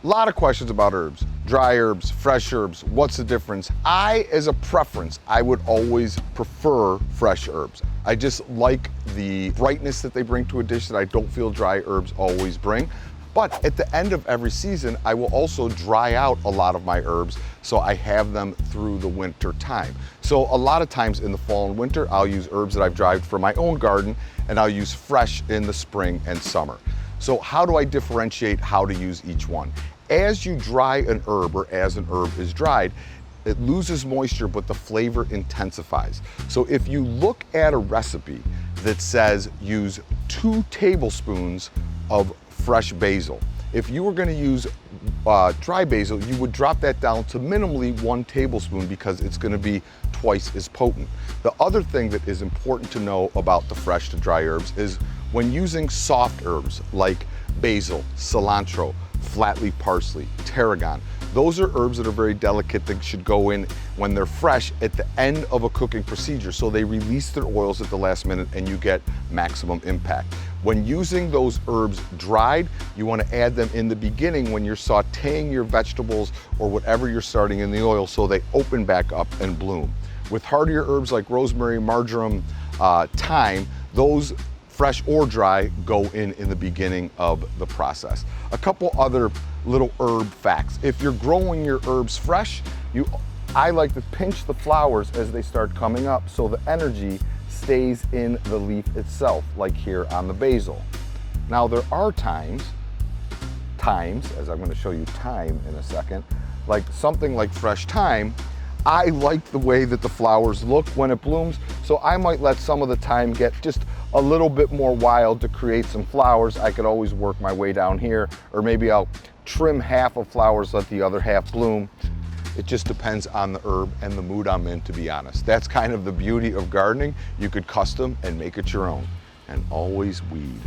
A lot of questions about herbs. Dry herbs, fresh herbs, what's the difference? As a preference, I would always prefer fresh herbs. I just like the brightness that they bring to a dish that I don't feel dry herbs always bring. But at the end of every season, I will also dry out a lot of my herbs so I have them through the winter time. So a lot of times in the fall and winter, I'll use herbs that I've dried for my own garden, and I'll use fresh in the spring and summer. So how do I differentiate how to use each one? As you dry an herb, or as an herb is dried, it loses moisture, but the flavor intensifies. So if you look at a recipe that says use 2 tablespoons of fresh basil, if you were going to use dry basil, you would drop that down to minimally 1 tablespoon because it's going to be twice as potent. The other thing that is important to know about the fresh to dry herbs is when using soft herbs like basil, cilantro, flat leaf parsley, tarragon, those are herbs that are very delicate that should go in when they're fresh at the end of a cooking procedure, so they release their oils at the last minute and you get maximum impact. When using those herbs dried, you want to add them in the beginning when you're sauteing your vegetables or whatever you're starting in the oil, so they open back up and bloom. With hardier herbs like rosemary, marjoram, thyme, those fresh or dry go in the beginning of the process. A couple other little herb facts. If you're growing your herbs fresh, I like to pinch the flowers as they start coming up so the energy stays in the leaf itself, like here on the basil. Now there are times, as I'm going to show you thyme in a second, like something like fresh thyme, I like the way that the flowers look when it blooms, so I might let some of the thyme get just a little bit more wild to create some flowers. I could always work my way down here, or maybe I'll trim half of flowers, let the other half bloom. It just depends on the herb and the mood I'm in, to be honest. That's kind of the beauty of gardening. You could custom and make it your own, and always weed.